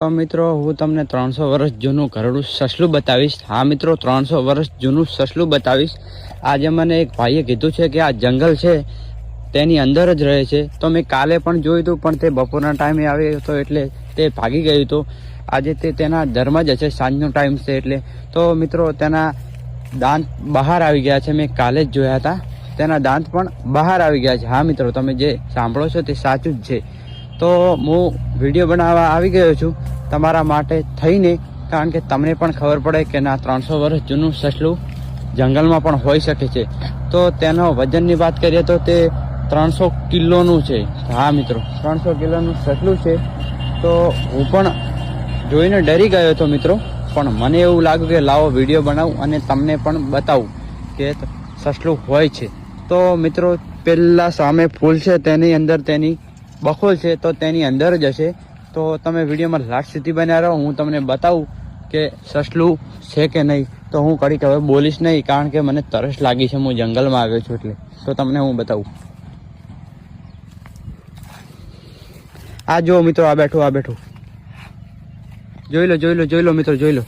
તો મિત્રો હું તમને 300 વર્ષ જૂનું ઘરડું સસલું બતાવીશ. હા મિત્રો, 300 વર્ષ જૂનું સસલું બતાવીશ. આજે મને એક ભાઈએ કીધું છે કે આ જંગલ છે તેની અંદર જ રહે છે. તો મેં કાલે પણ જોયું હતું, પણ તે બપોરના ટાઈમે આવ્યો હતો એટલે તે ભાગી ગયું હતું. આજે તે તેના ઘરમાં જ છે, સાંજનો ટાઈમ છે એટલે. તો મિત્રો તેના દાંત બહાર આવી ગયા છે. મેં કાલે જ જોયા હતા, તેના દાંત પણ બહાર આવી ગયા છે. હા મિત્રો, તમે જે સાંભળો છો તે સાચું જ છે. તો હું વિડીયો બનાવવા આવી ગયો છું તમારા માટે થઈને, કારણ કે તમને પણ ખબર પડે કે ના 300 વર્ષ જૂનું સસલું જંગલમાં પણ હોઈ શકે છે. તો તેનો વજનની વાત કરીએ તો તે 300 કિલોનું છે. હા મિત્રો, 300 કિલોનું સસલું છે. તો હું પણ જોઈને ડરી ગયો હતો મિત્રો, પણ મને એવું લાગ્યું કે લાવો વિડીયો બનાવું અને તમને પણ બતાવું કે સસલું હોય છે. તો મિત્રો, પહેલાં સામે ફૂલ છે તેની અંદર તેની બખોલ છે, તો તેની અંદર જ હશે. તો તમે વિડીયોમાં લાસ્ટ સુધી બન્યા રહો, હું તમને બતાવું કે સસલું છે કે નહીં. તો હું કડીક હવે બોલીશ નહીં, કારણ કે મને તરસ લાગી છે, હું જંગલમાં આવ્યો છું એટલે. તો તમને હું બતાવું. આ જો મિત્રો, આ બેઠું જોઈ લો મિત્રો, જોઈ લો.